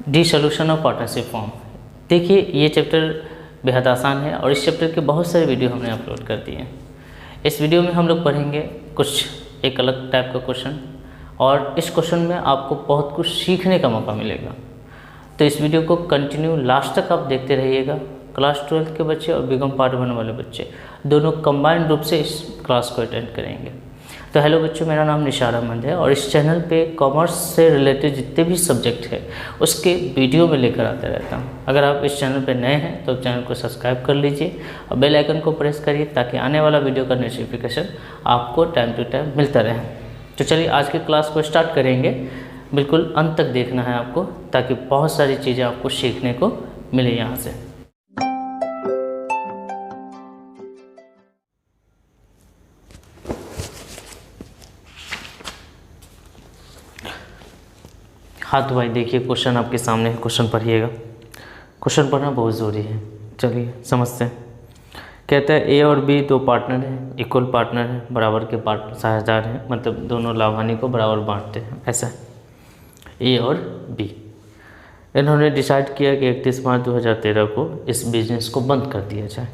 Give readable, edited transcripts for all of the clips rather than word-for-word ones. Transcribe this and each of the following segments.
D solution of partnership form. देखिए ये chapter बेहद आसान है और इस चैप्टर के बहुत सारे वीडियो हमने अपलोड कर दिए हैं। इस वीडियो में हम लोग पढ़ेंगे कुछ एक अलग टाइप का क्वेश्चन और इस क्वेश्चन में आपको बहुत कुछ सीखने का मौका मिलेगा। तो इस वीडियो को कंटिन्यू लास्ट तक आप देखते रहिएगा। क्लास 12 के बच्चे और बीकॉम पार्ट 1 वाले बच्चे दोनों कंबाइंड रूप से इस क्लास को अटेंड करेंगे। तो हेलो बच्चों, मेरा नाम निशार अहमद है और इस चैनल पे कॉमर्स से रिलेटेड जितने भी सब्जेक्ट है उसके वीडियो में लेकर आते रहता हूँ। अगर आप इस चैनल पे नए हैं तो चैनल को सब्सक्राइब कर लीजिए और बेल आइकन को प्रेस करिए ताकि आने वाला वीडियो का नोटिफिकेशन आपको टाइम टू टाइम मिलता रहे। तो चलिए आज की क्लास को स्टार्ट करेंगे। बिल्कुल अंत तक देखना है आपको ताकि बहुत सारी चीज़ें आपको सीखने को मिले यहाँ से। हाँ तो भाई देखिए क्वेश्चन आपके सामने है, क्वेश्चन पढ़िएगा। क्वेश्चन पढ़ना बहुत ज़रूरी है। चलिए समझते हैं। कहता है ए और बी दो पार्टनर हैं, इक्वल पार्टनर हैं, बराबर के साझेदार हैं, मतलब दोनों लाभ हानि को बराबर बांटते हैं। ऐसा ए और बी। इन्होंने डिसाइड किया कि 31 मार्च 2013 को इस बिजनेस को बंद कर दिया जाए।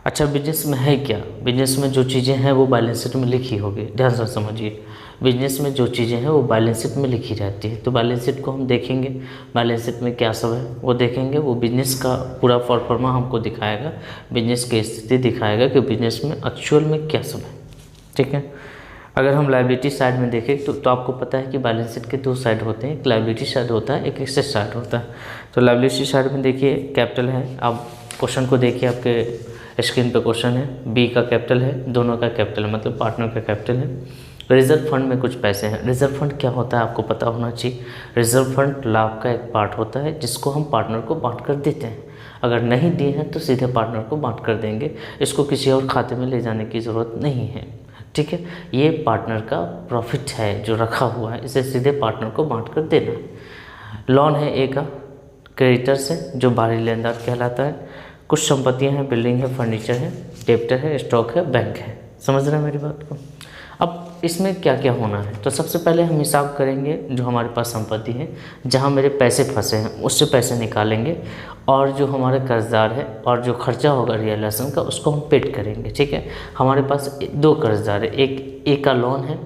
अच्छा, बिजनेस में है क्या? बिजनेस में जो चीज़ें हैं वो बैलेंस शीट में लिखी होगी। ध्यान से समझिए, बिजनेस में जो चीज़ें हैं वो बैलेंस शीट में लिखी रहती है। तो बैलेंस शीट को हम देखेंगे, बैलेंस शीट में क्या सब है वो देखेंगे। वो बिजनेस का पूरा परफॉर्मा हमको दिखाएगा, बिजनेस की स्थिति दिखाएगा कि बिजनेस में एक्चुअल में क्या सब है। ठीक है। अगर हम लायबिलिटी साइड में देखें तो आपको पता है कि बैलेंस शीट के दो साइड होते हैं, एक लायबिलिटी साइड होता है, एक एसेट साइड होता है। तो लायबिलिटी साइड में देखिए कैपिटल है। आप क्वेश्चन को देखिए, आपके स्क्रीन पे क्वेश्चन है। बी का कैपिटल है, दोनों का कैपिटल है, मतलब पार्टनर का कैपिटल है। रिजर्व फंड में कुछ पैसे हैं। रिजर्व फंड क्या होता है आपको पता होना चाहिए। रिजर्व फंड लाभ का एक पार्ट होता है जिसको हम पार्टनर को बांट कर देते हैं। अगर नहीं दिए हैं तो सीधे पार्टनर को बांट कर देंगे, इसको किसी और खाते में ले जाने की ज़रूरत नहीं है। ठीक है। ये पार्टनर का प्रॉफिट है जो रखा हुआ है, इसे सीधे पार्टनर को बांट कर देना। लोन है ए का क्रेडिटर्स है जो बाहरी लेनदार कहलाता है। कुछ संपत्तियां हैं, बिल्डिंग है, फर्नीचर है, डेप्टर है, स्टॉक है, बैंक है। समझ रहे हैं मेरी बात को? अब इसमें क्या क्या होना है तो सबसे पहले हम हिसाब करेंगे जो हमारे पास संपत्ति है, जहां मेरे पैसे फंसे हैं उससे पैसे निकालेंगे और जो हमारे कर्जदार है और जो खर्चा होगा रियलाइजेशन का उसको हम पेड करेंगे। ठीक है। हमारे पास दो कर्जदार है, एक ए का लोन है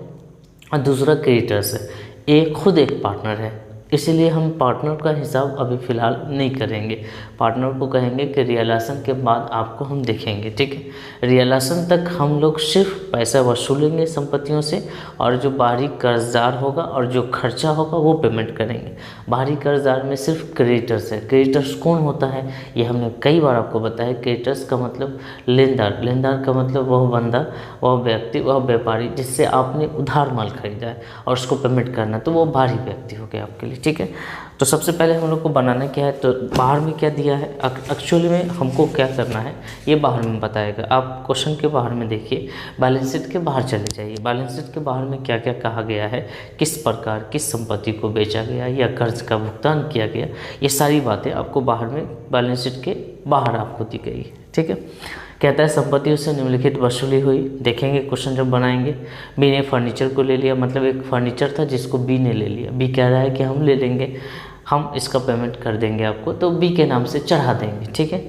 और दूसरा क्रेडिटर्स है। ए खुद एक पार्टनर है, इसीलिए हम पार्टनर का हिसाब अभी फ़िलहाल नहीं करेंगे। पार्टनर को कहेंगे कि रियलाइजेशन के बाद आपको हम देखेंगे। ठीक है। रियलाइजेशन तक हम लोग सिर्फ पैसा वसूलेंगे संपत्तियों से और जो बाहरी कर्जदार होगा और जो खर्चा होगा वो पेमेंट करेंगे। बाहरी कर्जदार में सिर्फ क्रेडिटर्स है। क्रेडिटर्स कौन होता है ये हमने कई बार आपको बताया। क्रेडिटर्स का मतलब लेनदार, लेनदार का मतलब वह बंदा, वह व्यक्ति, वह व्यापारी जिससे आपने उधार माल खरीदा है और उसको पेमेंट करना, तो वो बाहरी व्यक्ति हो गया आपके लिए। ठीक है। तो सबसे पहले हम लोग को बनाना क्या है, तो बाहर में क्या दिया है, एक्चुअली में हमको क्या करना है ये बाहर में बताएगा। आप क्वेश्चन के बाहर में देखिए, बैलेंस शीट के बाहर चले जाइए। बैलेंस शीट के बाहर में क्या क्या कहा गया है, किस प्रकार किस संपत्ति को बेचा गया या कर्ज का भुगतान किया गया, ये सारी बातें आपको बाहर में बैलेंस शीट के बाहर आपको दी गई है। ठीक है। कहता है संपत्तियों से निम्नलिखित वसूली हुई। देखेंगे क्वेश्चन जब बनाएंगे। बी ने फर्नीचर को ले लिया, मतलब एक फर्नीचर था जिसको बी ने ले लिया। बी कह रहा है कि हम ले लेंगे, हम इसका पेमेंट कर देंगे आपको, तो बी के नाम से चढ़ा देंगे। ठीक है।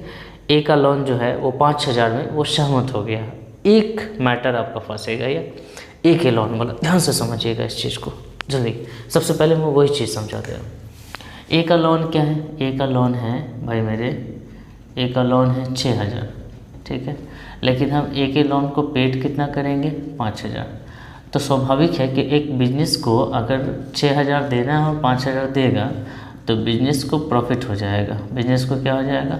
ए का लोन जो है वो 5,000 में वो सहमत हो गया। एक मैटर आपका फंसेगा या ए के लोन वाला, ध्यान से समझिएगा इस चीज़ को जल्दी। सबसे पहले मैं वही चीज़ समझा दे रहा हूँ। ए का लोन क्या है? ए का लोन है भाई मेरे, ए का लोन है 6,000। ठीक है। लेकिन हम ए के लोन को पेड कितना करेंगे? 5,000। तो स्वाभाविक है कि एक बिजनेस को अगर 6,000 देना है और 5,000 देगा तो बिजनेस को प्रॉफिट हो जाएगा। बिजनेस को क्या हो जाएगा?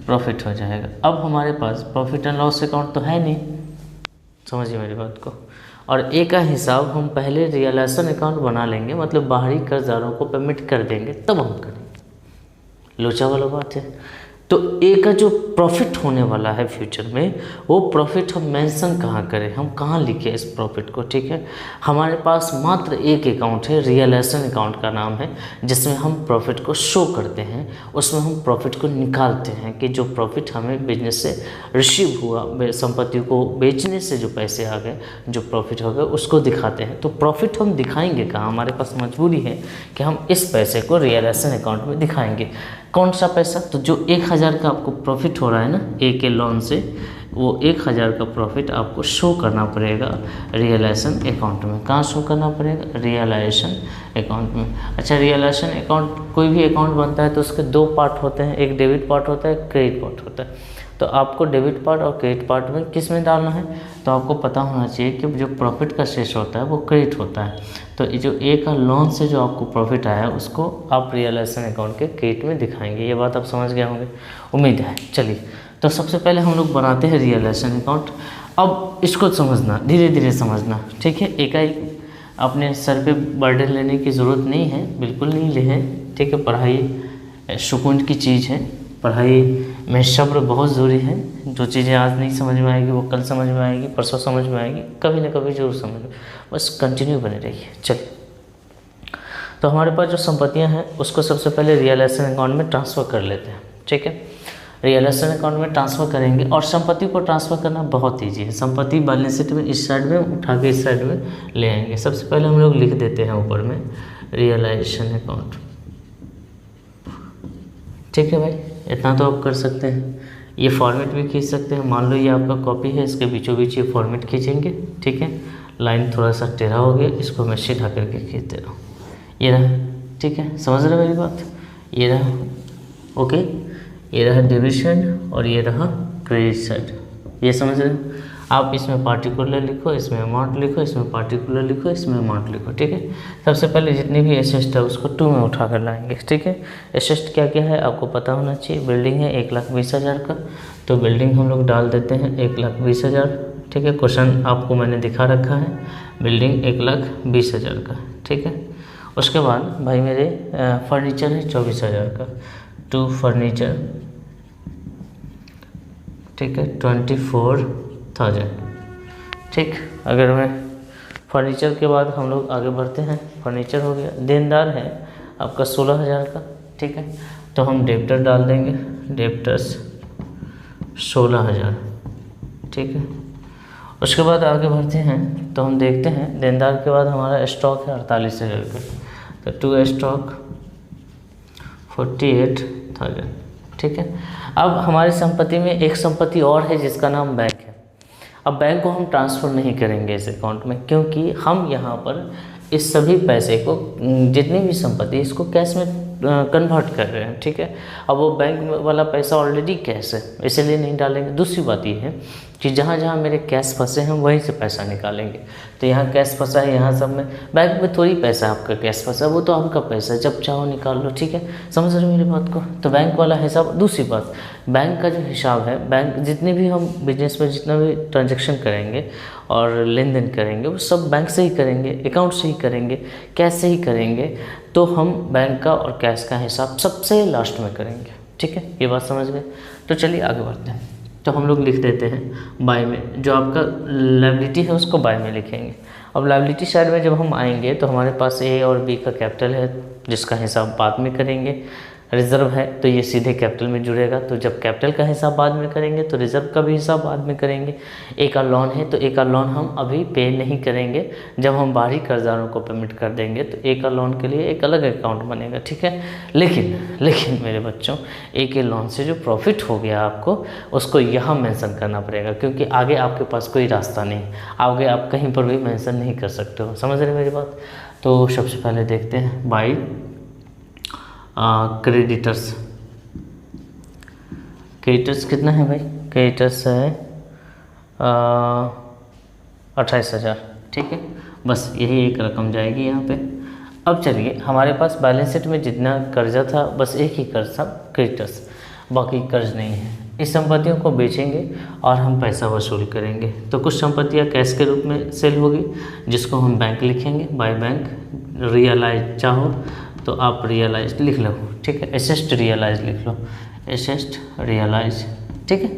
प्रॉफिट हो जाएगा। अब हमारे पास प्रॉफिट एंड लॉस अकाउंट तो है नहीं, समझिए मेरी बात को। और ए का हिसाब हम पहले रियलाइजेशन अकाउंट बना लेंगे, मतलब बाहरी कर्जदारों को पेमेंट कर देंगे तब हम करेंगे। लोचा वाला बात है। तो ए का जो प्रॉफिट होने वाला है फ्यूचर में, वो प्रॉफिट हम मेंशन कहाँ करें, हम कहाँ लिखें इस प्रॉफिट को? ठीक है। हमारे पास मात्र एक अकाउंट है, रियलाइजेशन अकाउंट का नाम है, जिसमें हम प्रॉफिट को शो करते हैं उसमें हम प्रॉफिट को निकालते हैं कि जो प्रॉफिट हमें बिजनेस से रिसीव हुआ, संपत्ति को बेचने से जो पैसे आ गए, जो प्रॉफिट हो गए उसको दिखाते हैं। तो प्रॉफिट हम दिखाएंगे कहाँ, हमारे पास मजबूरी है कि हम इस पैसे को रियलाइजेशन अकाउंट में दिखाएंगे। कौन सा पैसा, तो जो 1000 का आपको प्रॉफिट हो रहा है ना ए के लोन से, वो 1000 का प्रॉफिट आपको शो करना पड़ेगा रियलाइजेशन अकाउंट में। कहाँ शो करना पड़ेगा, रियलाइजेशन अकाउंट में। अच्छा, रियलाइजेशन अकाउंट, कोई भी अकाउंट बनता है तो उसके 2 पार्ट होते हैं, एक डेबिट पार्ट होता है, एक क्रेडिट पार्ट होता है। तो आपको डेबिट पार्ट और क्रेडिट पार्ट में किस में डालना है, तो आपको पता होना चाहिए कि जो प्रॉफिट का शेष होता है वो क्रेडिट होता है। तो जो ए का लोन से जो आपको प्रॉफिट आया है उसको आप रियलाइजेशन अकाउंट के क्रेडिट में दिखाएंगे। ये बात आप समझ गए होंगे, उम्मीद है। चलिए, तो सबसे पहले हम लोग बनाते हैं रियलाइजेशन अकाउंट। अब इसको समझना, धीरे धीरे समझना, ठीक है। एकाएक अपने सर पे बर्डन लेने की ज़रूरत नहीं है, बिल्कुल नहीं ले, ठीक है। पढ़ाई सुकून की चीज़ है, पढ़ाई में सब्र बहुत ज़रूरी है। जो चीज़ें आज नहीं समझ में आएगी वो कल समझ में आएगी, परसों समझ में आएगी, कभी ना कभी जरूर समझ में, बस कंटिन्यू बने रहिए। चलिए, तो हमारे पास जो संपत्तियां हैं उसको सबसे पहले रियलाइजेशन अकाउंट में ट्रांसफ़र कर लेते हैं, ठीक है। रियलाइजेशन अकाउंट में ट्रांसफ़र करेंगे और संपत्ति को ट्रांसफ़र करना बहुत ईजी है। संपत्ति बैलेंस शीट में इस साइड में उठा के इस साइड में ले आएंगे। सबसे पहले हम लोग लिख देते हैं ऊपर में रियलाइजेशन अकाउंट, ठीक है भाई। इतना तो आप कर सकते हैं। ये फॉर्मेट भी खींच सकते हैं। मान लो ये आपका कॉपी है, इसके बीचों बीच ये फॉर्मेट खींचेंगे, ठीक है। लाइन थोड़ा सा टेढ़ा हो गया, इसको मैं सीधा करके खींच दे रहा हूँ, ये रहा, ठीक है। समझ रहे मेरी बात, ये रहा, ओके। ये रहा डिविजन और ये रहा क्रेडिट साइड, ये समझ रहे हो। आप इसमें पार्टिकुलर लिखो, इसमें अमाउंट लिखो, इसमें पार्टिकुलर लिखो, इसमें अमाउंट लिखो, ठीक है। सबसे पहले जितनी भी एसेट है उसको 2 में उठा कर लाएंगे, ठीक है। एसेट क्या क्या है आपको पता होना चाहिए। बिल्डिंग है 1,20,000 का, तो बिल्डिंग हम लोग डाल देते हैं 1,20,000, ठीक है। क्वेश्चन आपको मैंने दिखा रखा है, बिल्डिंग 1,20,000 का, ठीक है। उसके बाद भाई मेरे फर्नीचर है 24,000 का, 2 फर्नीचर, ठीक है, 24,000, ठीक। अगर मैं फर्नीचर के बाद हम लोग आगे बढ़ते हैं, फर्नीचर हो गया। देनदार है आपका 16,000 का, ठीक है। तो हम डेप्टर डाल देंगे, डेप्टर्स 16,000, ठीक है। उसके बाद आगे बढ़ते हैं तो हम देखते हैं देनदार के बाद हमारा स्टॉक है 48,000 का, तो 2 स्टॉक 48,000, ठीक है। अब हमारी संपत्ति में एक संपत्ति और है जिसका नाम बैंक है। अब बैंक को हम ट्रांसफ़र नहीं करेंगे इस अकाउंट में, क्योंकि हम यहाँ पर इस सभी पैसे को, जितनी भी संपत्ति इसको कैश में कन्वर्ट कर रहे हैं, ठीक है। अब वो बैंक वाला पैसा ऑलरेडी कैश है, इसलिए नहीं डालेंगे। दूसरी बात ये है कि जहाँ जहाँ मेरे कैश फंसे हैं वहीं से पैसा निकालेंगे। तो यहाँ कैश फंसा है, यहाँ सब में, बैंक में थोड़ी पैसा आपका कैश फंसा, वो तो आपका पैसा है, जब चाहो निकाल लो, ठीक है। समझ रहे हो मेरी बात को। तो बैंक वाला हिसाब। दूसरी बात, बैंक का जो हिसाब है, बैंक जितने भी हम बिजनेस में जितना भी ट्रांजेक्शन करेंगे और लेन देन करेंगे वो सब बैंक से ही करेंगे, अकाउंट से ही करेंगे, कैश से ही करेंगे। तो हम बैंक का और कैश का हिसाब सबसे लास्ट में करेंगे, ठीक है। ये बात समझ गए। तो चलिए आगे बढ़ते हैं। तो हम लोग लिख देते हैं बाय में, जो आपका लायबिलिटी है उसको बाय में लिखेंगे। अब लायबिलिटी साइड में जब हम आएंगे तो हमारे पास ए और बी का कैपिटल है जिसका हिसाब बाद में करेंगे। रिज़र्व है तो ये सीधे कैपिटल में जुड़ेगा, तो जब कैपिटल का हिसाब बाद में करेंगे तो रिज़र्व का भी हिसाब बाद में करेंगे। ए का लोन है तो ए का लोन हम अभी पे नहीं करेंगे, जब हम बाहरी कर्जदारों को पेमेंट कर देंगे तो ए का लोन के लिए एक अलग अकाउंट बनेगा, ठीक है। लेकिन मेरे बच्चों, ए के लोन से जो प्रॉफिट हो गया आपको उसको यहाँ मेंशन करना पड़ेगा, क्योंकि आगे आपके पास कोई रास्ता नहीं, आगे आप कहीं पर भी मेंशन नहीं कर सकते हो। समझ रहे मेरी बात। तो सबसे पहले देखते हैं बाय क्रेडिटर्स। क्रेडिटर्स कितना है भाई, क्रेडिटर्स है 28,000, ठीक है। बस यही एक रकम जाएगी यहाँ पे। अब चलिए, हमारे पास बैलेंस शीट में जितना कर्जा था बस एक ही कर्ज था, क्रेडिटर्स, बाकी कर्ज नहीं है। इस संपत्तियों को बेचेंगे और हम पैसा वसूल करेंगे। तो कुछ संपत्तियाँ कैश के रूप में सेल होगी जिसको हम बैंक लिखेंगे, बाय बैंक। रियलाइज चाहो तो आप रियलाइज लिख लो, ठीक है। एसेस्ट रियलाइज लिख लो, एसेस्ट रियलाइज, ठीक है।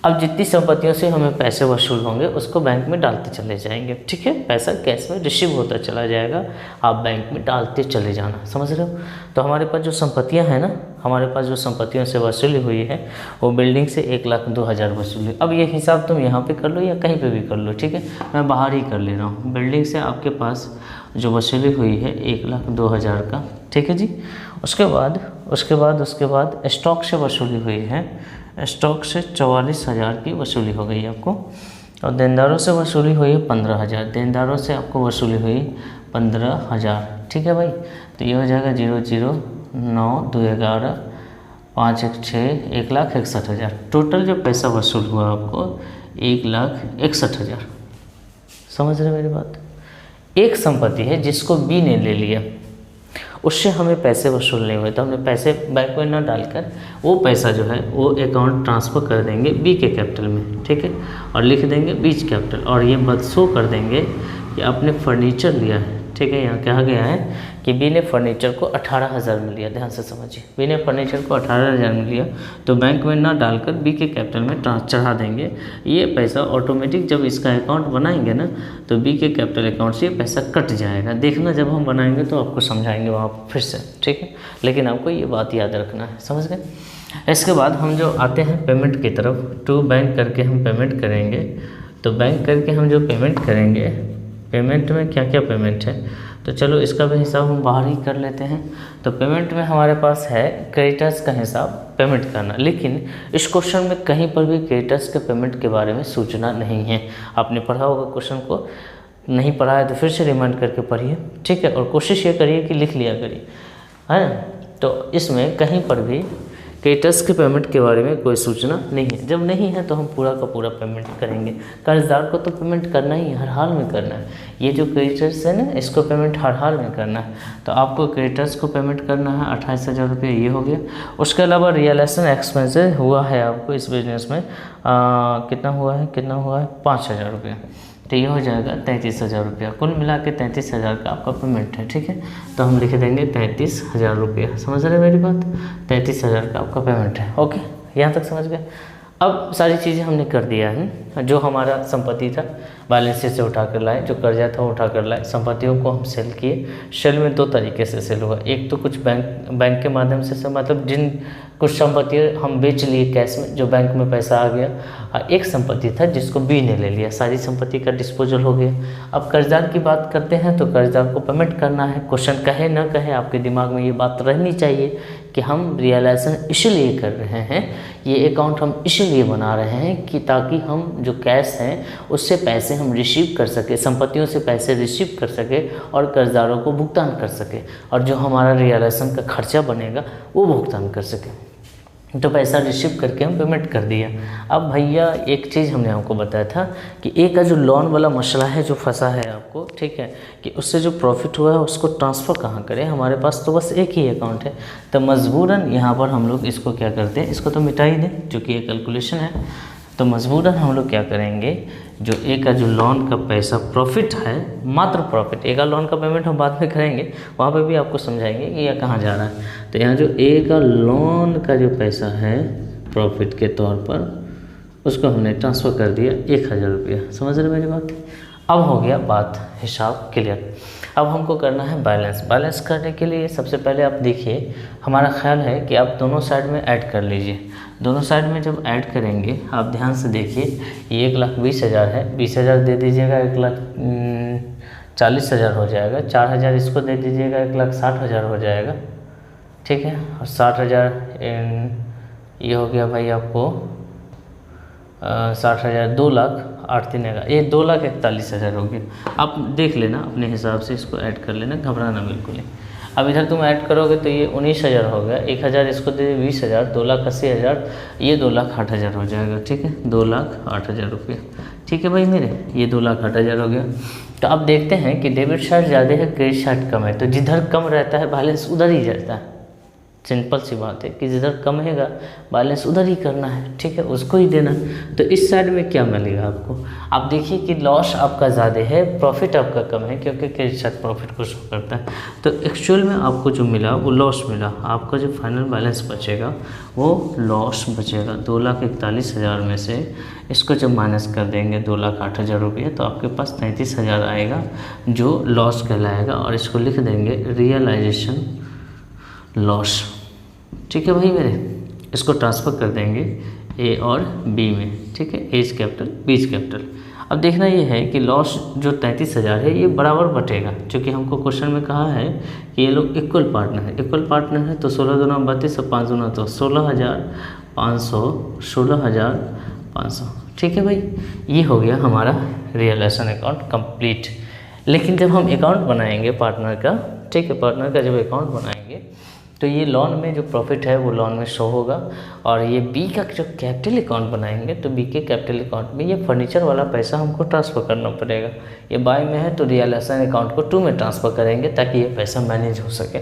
अब जितनी संपत्तियों से हमें पैसे वसूल होंगे उसको बैंक में डालते चले जाएंगे, ठीक है। पैसा कैश में रिसीव होता चला जाएगा, आप बैंक में डालते चले जाना। समझ रहे हो। तो हमारे पास जो संपत्तियां हैं ना हमारे पास जो संपत्तियों से वसूली हुई है वो बिल्डिंग से 1,02,000 वसूली। अब ये हिसाब तुम यहाँ पे कर लो या कहीं पे भी कर लो, ठीक है, मैं बाहर ही कर ले रहा हूँ। बिल्डिंग से आपके पास जो वसूली हुई है 1,02,000 का, ठीक है जी। उसके बाद स्टॉक से वसूली हुई है, स्टॉक से 44,000 की वसूली हो गई आपको। और देनदारों से वसूली हुई है 15,000, देनदारों से आपको वसूली हुई 15,000, ठीक है भाई। तो ये हो जाएगा 0,0,9,2,11 5,1,6 1,61,000। टोटल जो पैसा वसूल हुआ आपको 1,61,000। समझ रहे मेरी बात। एक संपत्ति है जिसको बी ने ले लिया, उससे हमें पैसे वसूल नहीं हुए, तो हमने पैसे बैंक में ना डालकर वो पैसा जो है वो अकाउंट ट्रांसफ़र कर देंगे बी के कैपिटल में, ठीक है, और लिख देंगे बीच कैपिटल, और ये बात शो कर देंगे कि आपने फर्नीचर लिया है, ठीक है। यहाँ कहा गया है कि बी ने फर्नीचर को 18,000 में लिया, ध्यान से समझिए, बी ने फर्नीचर को 18,000 में लिया, तो बैंक में ना डालकर बी के कैपिटल में चढ़ा देंगे। ये पैसा ऑटोमेटिक जब इसका अकाउंट बनाएंगे ना, तो बी के कैपिटल अकाउंट से ये पैसा कट जाएगा। देखना जब हम बनाएंगे तो आपको समझाएंगे वहाँ फिर से, ठीक है, लेकिन आपको ये बात याद रखना है, समझ गए। इसके बाद हम जो आते हैं पेमेंट की तरफ, टू बैंक करके हम पेमेंट करेंगे। तो बैंक करके हम जो पेमेंट करेंगे, पेमेंट में क्या क्या पेमेंट है, तो चलो इसका भी हिसाब हम बाहर ही कर लेते हैं। तो पेमेंट में हमारे पास है क्रेडिटर्स का हिसाब पेमेंट करना, लेकिन इस क्वेश्चन में कहीं पर भी क्रेडिटर्स के पेमेंट के बारे में सूचना नहीं है। आपने पढ़ा होगा क्वेश्चन को, नहीं पढ़ा है तो फिर से रिमाइंड करके पढ़िए, ठीक है, और कोशिश ये करिए कि लिख लिया करिए, है। तो इसमें कहीं पर भी क्रेडिटर्स के पेमेंट के बारे में कोई सूचना नहीं है। जब नहीं है तो हम पूरा का पूरा पेमेंट करेंगे। कर्जदार को तो पेमेंट करना ही, हर हाल में करना है। ये जो क्रेडिटर्स है ना, इसको पेमेंट हर हाल में करना है। तो आपको क्रेडिटर्स को पेमेंट करना है 28,000 रुपये, ये हो गया। उसके अलावा रियलाइजेशन एक्सपेंसेस हुआ है आपको इस बिजनेस में कितना हुआ है 5,000 रुपये। तो ये हो जाएगा 33,000 रुपया। कुल मिला के 33,000 का आपका पेमेंट है, ठीक है। तो हम लिख देंगे 33,000 रुपया। समझ रहे मेरी बात, 33,000 का आपका पेमेंट है। ओके, यहाँ तक समझ गए। अब सारी चीज़ें हमने कर दिया है। जो हमारा संपत्ति था बैलेंस शीट से उठा कर लाए, जो कर्जा था उठा कर लाए, संपत्तियों को हम सेल किए। सेल में दो तरीके से सेल हुआ। एक तो कुछ बैंक के माध्यम से मतलब जिन कुछ संपत्ति हम बेच लिए कैश में, जो बैंक में पैसा आ गया। एक संपत्ति था जिसको बी ने ले लिया, सारी संपत्ति का डिस्पोजल हो गया। अब कर्जदार की बात करते हैं तो कर्जदार को पेमेंट करना है। क्वेश्चन कहे न कहे आपके दिमाग में ये बात रहनी चाहिए कि हम रियलाइजेशन इसलिए कर रहे हैं, ये अकाउंट हम इसलिए बना रहे हैं कि ताकि हम जो कैश हैं उससे पैसे हम रिसीव कर सके, संपत्तियों से पैसे रिसीव कर सके और कर्जदारों को भुगतान कर सके, और जो हमारा रियलाइजेशन का खर्चा बनेगा वो भुगतान कर सके। तो पैसा रिसीव करके हम पेमेंट कर दिया। अब भैया एक चीज़ हमने आपको बताया था कि एक का जो लोन वाला मसला है जो फंसा है आपको, ठीक है, कि उससे जो प्रॉफिट हुआ है उसको ट्रांसफ़र कहाँ करें। हमारे पास तो बस एक ही अकाउंट है, तो मजबूरन यहाँ पर हम लोग इसको क्या करते हैं, इसको तो मिटा ही दें क्योंकि ये कैलकुलेशन है। तो मजबूरन हम लोग क्या करेंगे, जो एक का जो लोन का पैसा प्रॉफिट है, मात्र प्रॉफिट, एक का लोन का पेमेंट हम बाद में करेंगे, वहाँ पे भी आपको समझाएंगे कि यह कहाँ जा रहा है। तो यहाँ जो एक का लोन का जो पैसा है प्रॉफिट के तौर पर, उसको हमने ट्रांसफ़र कर दिया 1,000 रुपया। समझ रहे मेरी बात। अब हो गया बात हिसाब क्लियर। अब हमको करना है बैलेंस। बैलेंस करने के लिए सबसे पहले आप देखिए, हमारा ख्याल है कि आप दोनों साइड में ऐड कर लीजिए। दोनों साइड में जब ऐड करेंगे आप ध्यान से देखिए, ये 1,20,000 है, 20,000 दे दीजिएगा 1,40,000 हो जाएगा, 4,000 इसको दे दीजिएगा 1,60,000 हो जाएगा, ठीक है, और 60,000 ये हो गया भाई आपको 60,000, 2,08,000 ये 2,41,000 हो गया। आप देख लेना अपने हिसाब से, इसको ऐड कर लेना, घबराना बिल्कुल ही। अब इधर तुम ऐड करोगे तो ये 19,000 हो गया, 1,000 इसको दे 20,000, 2,80,000, ये 2,08,000 हो जाएगा, ठीक है, 2,08,000 रुपये, ठीक है भाई मेरे, ये 2,08,000 हो गया। तो अब देखते हैं कि डेबिट साइड ज़्यादा है, क्रेडिट साइड कम है, तो जिधर कम रहता है बैलेंस उधर ही जाता है। सिंपल सी बात है कि जिधर कम हैगा बैलेंस उधर ही करना है, ठीक है, उसको ही देना। तो इस साइड में क्या मिलेगा आपको, आप देखिए कि लॉस आपका ज़्यादा है, प्रॉफिट आपका कम है, क्योंकि क्रेडिट साइड प्रॉफिट को शो करता है। तो एक्चुअल में आपको जो मिला वो लॉस मिला, आपका जो फाइनल बैलेंस बचेगा वो लॉस बचेगा। 2,41,000 में से इसको जब माइनस कर देंगे 2,08,000 रुपये, तो आपके पास 33,000 आएगा जो लॉस कहलाएगा, और इसको लिख देंगे रियलाइजेशन लॉस। ठीक है भाई मेरे, इसको ट्रांसफ़र कर देंगे ए और बी में, ठीक है, एज कैपिटल बीज कैपिटल। अब देखना ये है कि लॉस जो 33,000 है ये बराबर बटेगा, क्योंकि हमको क्वेश्चन में कहा है कि ये लोग इक्वल पार्टनर है, इक्वल पार्टनर है तो 16 दूना 32 और 5 दूना तो 16,500, 16,500, ठीक है भाई। ये हो गया हमारा रियलाइजेशन अकाउंट कंप्लीट। लेकिन जब हम अकाउंट बनाएंगे पार्टनर का, ठीक है, पार्टनर का जब अकाउंट बनाएंगे तो ये लोन में जो प्रॉफिट है वो लोन में शो होगा, और ये बी का जो कैपिटल अकाउंट बनाएंगे तो बी के कैपिटल अकाउंट में ये फर्नीचर वाला पैसा हमको ट्रांसफ़र करना पड़ेगा। ये बाय में है तो रियलाइजेशन अकाउंट को 2 में ट्रांसफ़र करेंगे ताकि ये पैसा मैनेज हो सके।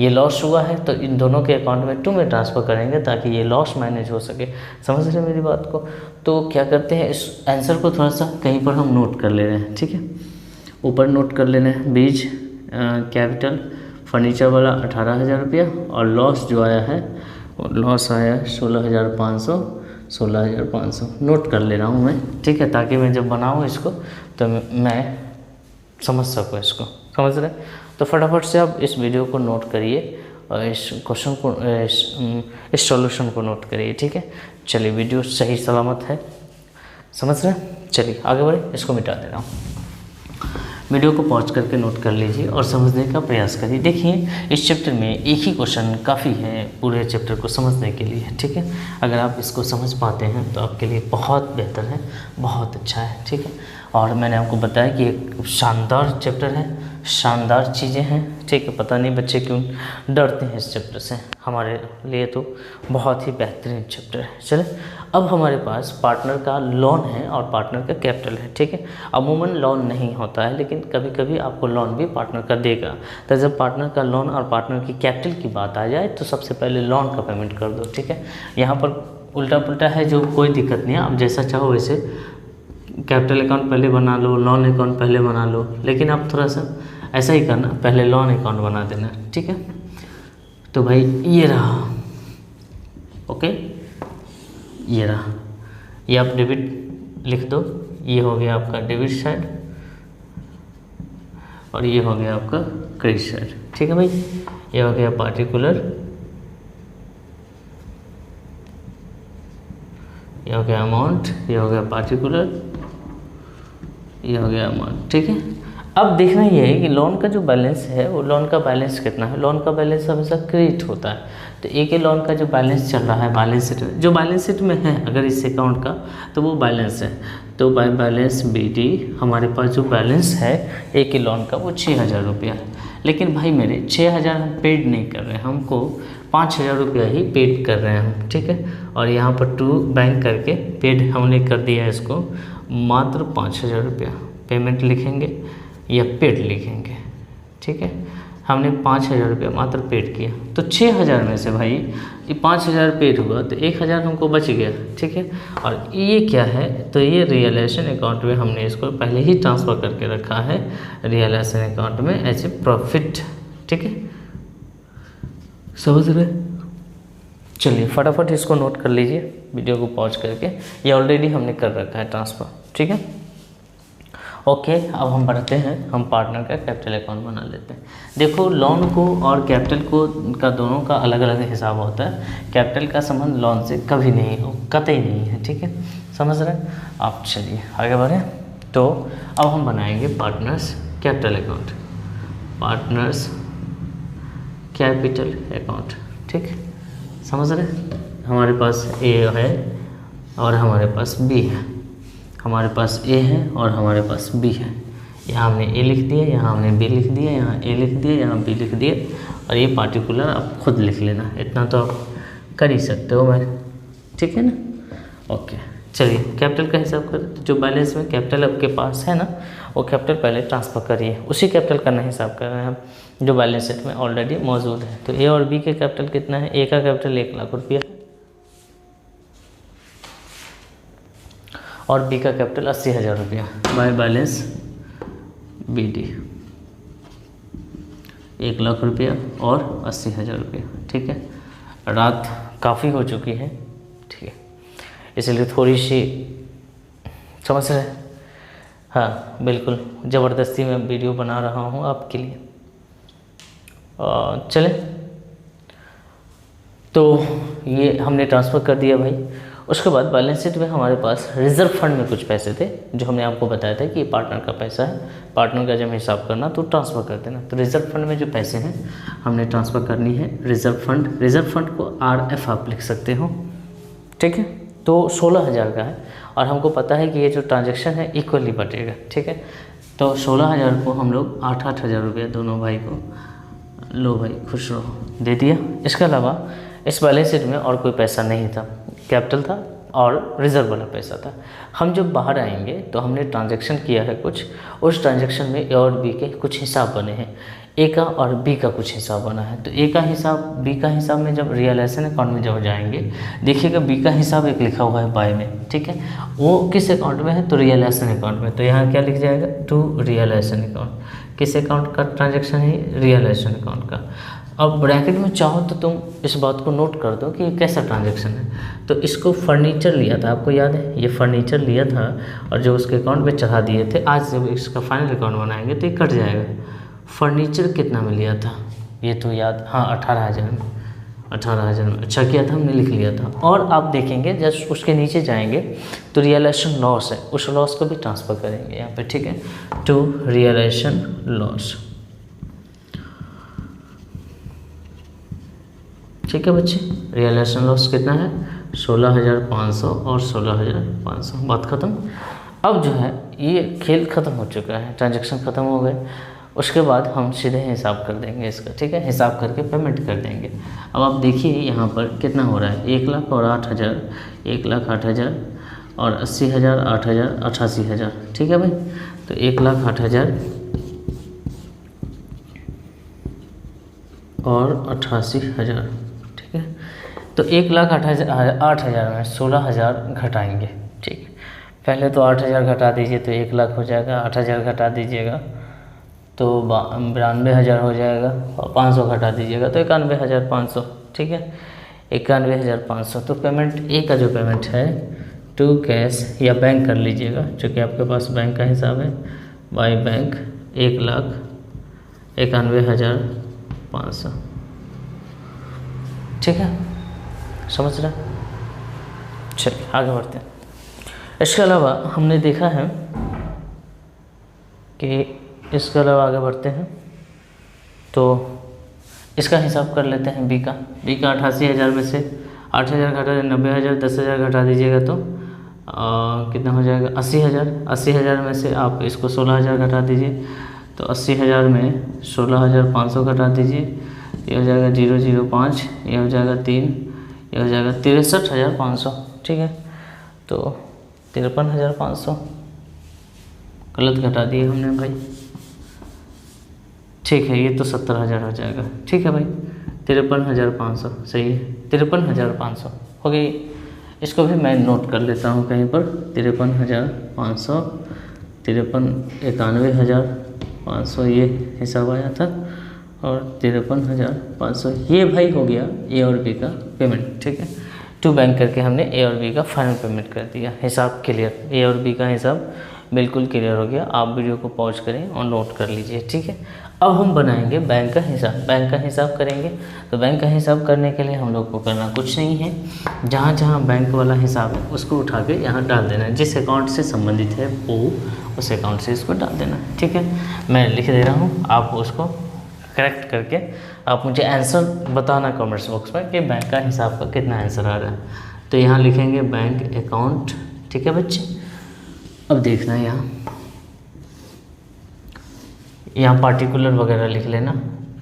ये लॉस हुआ है तो इन दोनों के अकाउंट में 2 में ट्रांसफ़र करेंगे ताकि ये लॉस मैनेज हो सके। समझ रहे मेरी बात को? तो क्या करते हैं, इस आंसर को थोड़ा सा कहीं पर हम नोट कर ले रहे हैं, ठीक है, ऊपर नोट कर लेना है। बीज कैपिटल फर्नीचर वाला 18,000 रुपया, और लॉस जो आया है वो लॉस आया 16,500, 16,500 नोट कर ले रहा हूँ मैं, ठीक है, ताकि मैं जब बनाऊँ इसको तो मैं समझ सकूँ इसको। समझ रहे? तो फटाफट से आप इस वीडियो को नोट करिए और इस क्वेश्चन को, इस सॉल्यूशन को नोट करिए, ठीक है। चलिए, वीडियो सही सलामत है, समझ रहे? चलिए आगे बढ़े, इसको मिटा दे रहा हूँ। वीडियो को पॉज करके नोट कर लीजिए और समझने का प्रयास करिए। देखिए, इस चैप्टर में एक ही क्वेश्चन काफ़ी है पूरे चैप्टर को समझने के लिए, ठीक है। अगर आप इसको समझ पाते हैं तो आपके लिए बहुत बेहतर है, बहुत अच्छा है, ठीक है। और मैंने आपको बताया कि एक शानदार चैप्टर है, शानदार चीज़ें हैं, ठीक है। पता नहीं बच्चे क्यों डरते हैं इस चैप्टर से, हमारे लिए तो बहुत ही बेहतरीन चैप्टर है। चले, अब हमारे पास पार्टनर का लोन है और पार्टनर का कैपिटल है, ठीक है। अमूमन लोन नहीं होता है, लेकिन कभी कभी आपको लोन भी पार्टनर का देगा। तो जब पार्टनर का लोन और पार्टनर की कैपिटल की बात आ जाए तो सबसे पहले लोन का पेमेंट कर दो, ठीक है। यहाँ पर उल्टा पुल्टा है, जो कोई दिक्कत नहीं है, आप जैसा चाहो वैसे कैपिटल अकाउंट पहले बना लो, लोन अकाउंट पहले बना लो, लेकिन आप थोड़ा सा ऐसा ही करना, पहले लोन अकाउंट बना देना, ठीक है। तो भाई ये रहा, ओके, ये रहा, ये आप डेबिट लिख दो, ये हो गया आपका डेबिट साइड और ये हो गया आपका क्रेडिट साइड, ठीक है भाई। ये हो गया पार्टिकुलर, ये हो गया अमाउंट, ये हो गया पार्टिकुलर, ये हो गया अमाउंट, ठीक है। अब देखना ये है कि लोन का जो बैलेंस है वो लोन का बैलेंस कितना है। लोन का बैलेंस हमेशा क्रेडिट होता है, तो एक ही लोन का जो बैलेंस चल रहा है बैलेंस शीट में, जो बैलेंस शीट में है अगर इस अकाउंट का, तो वो बैलेंस है। तो बाय बैलेंस BD हमारे पास जो बैलेंस है एक ही लोन का वो 6,000 रुपया है। लेकिन भाई मेरे 6,000 हम पेड नहीं कर रहे हैं, हमको 5,000 रुपया ही पेड कर रहे हैं हम, ठीक है। और यहाँ पर 2 बैंक करके पेड हमने कर दिया है इसको, मात्र 5,000 रुपया पेमेंट लिखेंगे या पेड लिखेंगे, ठीक है। हमने 5,000 रुपया मात्र पेड किया, तो 6,000 में से भाई ये 5,000 पेड हुआ तो 1,000 हमको बच गया, ठीक है। और ये क्या है, तो ये रियलाइजेशन अकाउंट में हमने इसको पहले ही ट्रांसफ़र करके रखा है रियलाइजेशन अकाउंट में एज ए प्रॉफिट, ठीक है। समझ रहे? चलिए फटाफट इसको नोट कर लीजिए वीडियो को पॉज करके, ये ऑलरेडी हमने कर रखा है ट्रांसफ़र, ठीक है। ओके, अब हम बढ़ते हैं, हम पार्टनर का कैपिटल अकाउंट बना लेते हैं। देखो, लोन को और कैपिटल को का दोनों का अलग अलग हिसाब होता है। कैपिटल का संबंध लोन से कभी नहीं हो, कतई नहीं है, ठीक है। समझ रहे हैं आप? चलिए आगे बढ़ें। तो अब हम बनाएंगे partners capital account, partners capital account, ठीक। समझ रहे? हमारे पास A है और हमारे पास B है, हमारे पास A है और हमारे पास B है। यहाँ हमने A लिख दिया, यहाँ हमने B लिख दिया, यहाँ A लिख दिया, यहाँ B लिख दिया, और ये पार्टिकुलर आप खुद लिख लेना, इतना तो आप कर ही सकते हो मैं, ठीक है ना। ओके, चलिए कैपिटल का हिसाब करें। तो जो बैलेंस में कैपिटल आपके पास है ना, वो कैपिटल पहले ट्रांसफ़र करिए, उसी कैपिटल का नहीं हिसाब कर रहे हैं हम, जो बैलेंस शीट में ऑलरेडी मौजूद है। तो A और B के कैपिटल कितना है? A का कैपिटल 1,00,000 रुपया और B का कैपिटल 80,000 रुपया, बाय बैलेंस BD 1,00,000 रुपया और 80,000 रुपया, ठीक है। रात काफ़ी हो चुकी है, ठीक है, इसलिए थोड़ी सी समझ रहे हैं। हाँ बिल्कुल, ज़बरदस्ती मैं वीडियो बना रहा हूँ आपके लिए। चले तो ये हमने ट्रांसफ़र कर दिया भाई। उसके बाद बैलेंस शीट में हमारे पास रिज़र्व फंड में कुछ पैसे थे जो हमने आपको बताया था कि ये पार्टनर का पैसा है, पार्टनर का जब हिसाब करना तो ट्रांसफ़र कर देना। तो रिज़र्व फंड में जो पैसे हैं हमने ट्रांसफ़र करनी है रिज़र्व फंड। रिज़र्व फंड को RF आप लिख सकते हो, ठीक है। तो 16,000 का है और हमको पता है कि ये जो ट्रांजेक्शन है इक्वली बटेगा, ठीक है। तो 16,000 को हम लोग 8-8 हज़ार रुपये दोनों भाई को, लो भाई खुश रहो, दे दिया। इसके अलावा इस बैलेंस शीट में और कोई पैसा नहीं था, कैपिटल था और रिज़र्व वाला पैसा था। हम जब बाहर आएंगे तो हमने ट्रांजैक्शन किया है कुछ, उस ट्रांजैक्शन में ए और बी के कुछ हिसाब बने हैं, ए का और बी का कुछ हिसाब बना है। तो ए का हिसाब बी का हिसाब में जब रियलाइजेशन अकाउंट में जब जाएंगे देखिएगा बी का हिसाब एक लिखा हुआ है बाय में, ठीक है। वो किस अकाउंट में है तो रियलाइजेशन अकाउंट में। तो यहाँ क्या लिख जाएगा टू रियलाइजेशन अकाउंट, किस अकाउंट का ट्रांजैक्शन है रियलाइजेशन अकाउंट का। अब ब्रैकेट में चाहो तो तुम इस बात को नोट कर दो कि ये कैसा ट्रांजैक्शन है। तो इसको फर्नीचर लिया था, आपको याद है ये फर्नीचर लिया था और जो उसके अकाउंट पे चढ़ा दिए थे, आज जब इसका फाइनल अकाउंट बनाएंगे तो ये कट जाएगा। फर्नीचर कितना में लिया था ये तो याद, हाँ 18,000 में, 18,000 में। अच्छा किया था हमने लिख लिया था। और आप देखेंगे जब उसके नीचे जाएंगे तो रियलाइजेशन लॉस है, उस लॉस को भी ट्रांसफ़र करेंगे यहाँ पे, ठीक है, टू रियलाइजेशन लॉस, ठीक है बच्चे। रियलाइजेशन लॉस कितना है 16,500 और 16,500, बात ख़त्म। अब जो है ये खेल ख़त्म हो चुका है, ट्रांजैक्शन ख़त्म हो गए। उसके बाद हम सीधे हिसाब कर देंगे इसका, ठीक है, हिसाब करके पेमेंट कर देंगे। अब आप देखिए यहाँ पर कितना हो रहा है 1,00,000 और 8,000, 1,00,000 8,000 और 80,000 8,000 88,000, ठीक है भाई। तो 1,00,000 8,000 और 88,000, ठीक है। तो 1,00,000 8,000 में 16,000 घटाएंगे, ठीक है। पहले तो 8,000 घटा दीजिए तो 1,00,000 हो जाएगा, 8,000 घटा दीजिएगा तो 92,000 हो जाएगा और 500 घटा दीजिएगा तो 91,500, ठीक है, 91,500। तो पेमेंट ए का जो पेमेंट है टू कैश या बैंक कर लीजिएगा, जो कि आपके पास बैंक का हिसाब है, बाई बैंक 1,91,500, ठीक है, समझ रहे हैं। चलिए आगे बढ़ते हैं। इसके अलावा हमने देखा है कि इसके अलावा आगे बढ़ते हैं तो इसका हिसाब कर लेते हैं बी का 88,000 में से 8,000 घटा 90,000, 10,000 घटा दीजिएगा तो कितना हो जाएगा 80,000। 80,000 में से आप इसको 16,000 घटा दीजिए तो 80,000 में 16,500 घटा दीजिए, ये हो जाएगा 005, ये हो जाएगा 3, ये हो जाएगा 63,500, ठीक है। तो 53,500 गलत घटा दिए हमने भाई, ठीक है, ये तो 70,000 हो जाएगा, ठीक है भाई। 53,500 सही है, 53,500 हो गई। इसको भी मैं नोट कर लेता हूँ कहीं पर, 53,500, 91,500 ये हिसाब आया था और 53,500 ये भाई हो गया ए और बी का पेमेंट, ठीक है। टू बैंक करके हमने ए और बी का फाइनल पेमेंट कर दिया, हिसाब क्लियर, ए और बी का हिसाब बिल्कुल क्लियर हो गया। आप वीडियो को पॉज करें और नोट कर लीजिए, ठीक है। अब हम बनाएंगे बैंक का हिसाब, बैंक का हिसाब करेंगे। तो बैंक का हिसाब करने के लिए हम लोग को करना कुछ नहीं है, जहाँ जहाँ बैंक वाला हिसाब है उसको उठा के यहाँ डाल देना है, जिस अकाउंट से संबंधित है वो उस अकाउंट से इसको डाल देना, ठीक है। मैं लिख दे रहा हूँ, आप उसको करेक्ट करके आप मुझे आंसर बताना कमेंट्स बॉक्स में कि बैंक का हिसाब का कितना आंसर आ रहा है। तो यहाँ लिखेंगे बैंक अकाउंट, ठीक है बच्चे। अब देखना है यहाँ पार्टिकुलर वगैरह लिख लेना,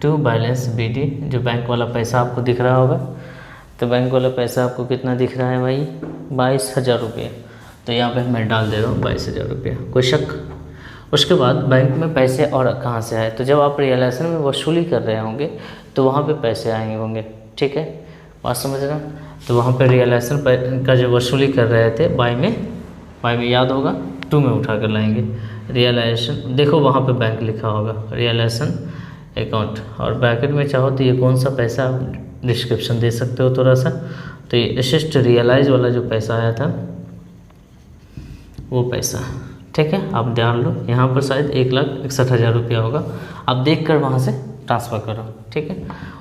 टू बैलेंस BD, जो बैंक वाला पैसा आपको दिख रहा होगा। तो बैंक वाला पैसा आपको कितना दिख रहा है भाई 22,000 रुपये, तो यहाँ पे मैं डाल दे रहा हूँ 22,000 रुपये, कोई शक। उसके बाद बैंक में पैसे और कहाँ से आए, तो जब आप रियलाइजेशन में वसूली कर रहे होंगे तो वहाँ पे पैसे आएंगे होंगे, ठीक है, बात समझ रहे हैं। तो वहाँ पे रियलाइजेशन का जो वसूली कर रहे थे बाई में याद होगा 2 में उठा कर लाएंगे। रियलाइजेशन देखो वहाँ पे बैंक लिखा होगा रियलाइजेशन अकाउंट, और ब्रैकेट में चाहो तो ये कौन सा पैसा आप डिस्क्रिप्शन दे सकते हो थोड़ा सा। तो ये असिस्ट रियलाइज वाला जो पैसा आया था वो पैसा, ठीक है, आप ध्यान लो। यहाँ पर शायद 1,61,000 रुपया होगा, आप देख कर वहाँ से ट्रांसफ़र करो, ठीक है।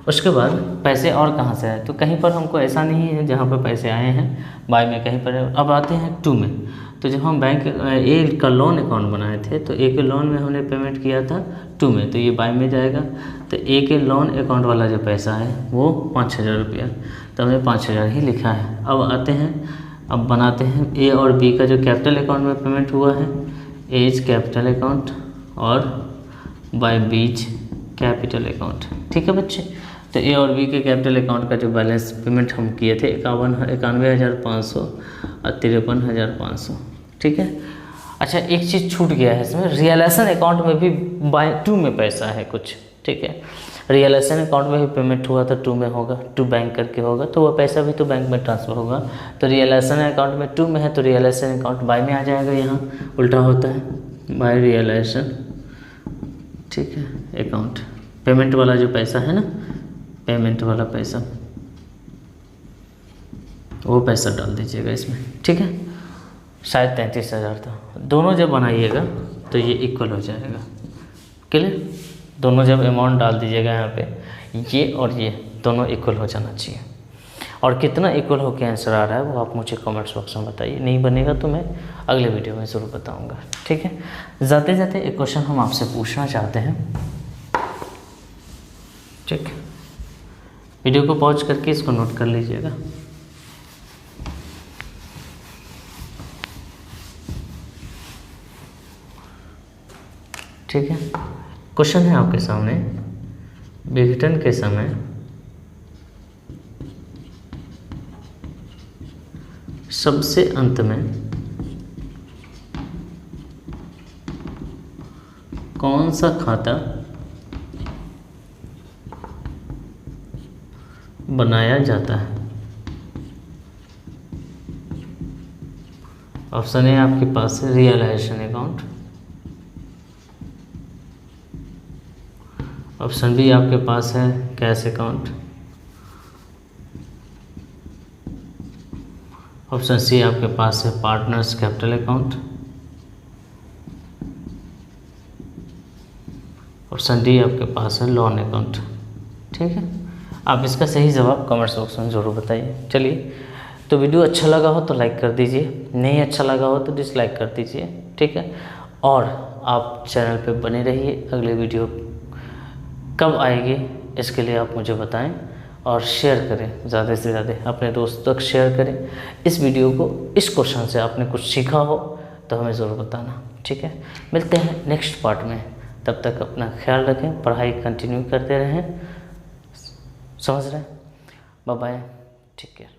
उसके बाद पैसे और कहाँ से आए, तो कहीं पर हमको ऐसा नहीं है जहाँ पर पैसे आए हैं बाय में, कहीं पर। अब आते हैं टू में। तो जब हम बैंक ए का लोन अकाउंट बनाए थे तो ए के लोन में हमने पेमेंट किया था टू में, तो ये बाय में जाएगा। तो ए के लोन अकाउंट वाला जो पैसा है वो 5,000 रुपया, तो हमने 5,000 ही लिखा है। अब आते हैं, अब बनाते हैं ए और बी का जो कैपिटल अकाउंट में पेमेंट हुआ है, ए इज कैपिटल अकाउंट और बाय बीज कैपिटल अकाउंट, ठीक है बच्चे। तो ए और बी के कैपिटल अकाउंट का जो बैलेंस पेमेंट हम किए थे 91,500 और 53,500, ठीक है। अच्छा, एक चीज़ छूट गया है इसमें, रियलाइजेशन अकाउंट में भी बाय टू में पैसा है कुछ, ठीक है। रियलाइजेशन अकाउंट में भी पेमेंट हुआ था टू में होगा, टू बैंक करके होगा, तो वह पैसा भी तो बैंक में ट्रांसफ़र होगा। तो रियलाइजेशन अकाउंट में टू में है तो रियलाइजेशन अकाउंट बाय में आ जाएगा, यहाँ उल्टा होता है बाय रियलाइजेशन, ठीक है, अकाउंट। पेमेंट वाला जो पैसा है ना, पेमेंट वाला पैसा, वो पैसा डाल दीजिएगा इसमें, ठीक है। शायद 33,000 था। दोनों जब बनाइएगा तो ये इक्वल हो जाएगा, क्लियर। दोनों जब अमाउंट डाल दीजिएगा यहाँ पे, ये और ये दोनों इक्वल हो जाना चाहिए। और कितना इक्वल होकर आंसर आ रहा है वो आप मुझे कमेंट्स बॉक्स में बताइए। नहीं बनेगा तो मैं अगले वीडियो में ज़रूर बताऊँगा, ठीक है। जाते जाते एक क्वेश्चन हम आपसे पूछना चाहते हैं, ठीक। वीडियो को पॉज करके इसको नोट कर लीजिएगा। ठीक है, क्वेश्चन है आपके सामने, विघटन के समय सबसे अंत में कौन सा खाता बनाया जाता है। ऑप्शन ए आपके पास है रियलाइजेशन अकाउंट, ऑप्शन बी आपके पास है कैश अकाउंट, ऑप्शन सी आपके पास है partners capital account, option D आपके पास है लोन अकाउंट, ठीक है। आप इसका सही जवाब कमेंट्स बॉक्स में ज़रूर बताइए। चलिए, तो वीडियो अच्छा लगा हो तो लाइक कर दीजिए, नहीं अच्छा लगा हो तो डिसलाइक कर दीजिए, ठीक है। और आप चैनल पे बने रहिए, अगले वीडियो कब आएगी इसके लिए आप मुझे बताएं और शेयर करें, ज़्यादा से ज़्यादा अपने दोस्तों तक शेयर करें इस वीडियो को। इस क्वेश्चन से आपने कुछ सीखा हो तो हमें ज़रूर बताना, ठीक है। मिलते हैं नेक्स्ट पार्ट में, तब तक अपना ख्याल रखें, पढ़ाई कंटिन्यू करते रहें, समझ रहे हैं। बाय बाय, ठीक है।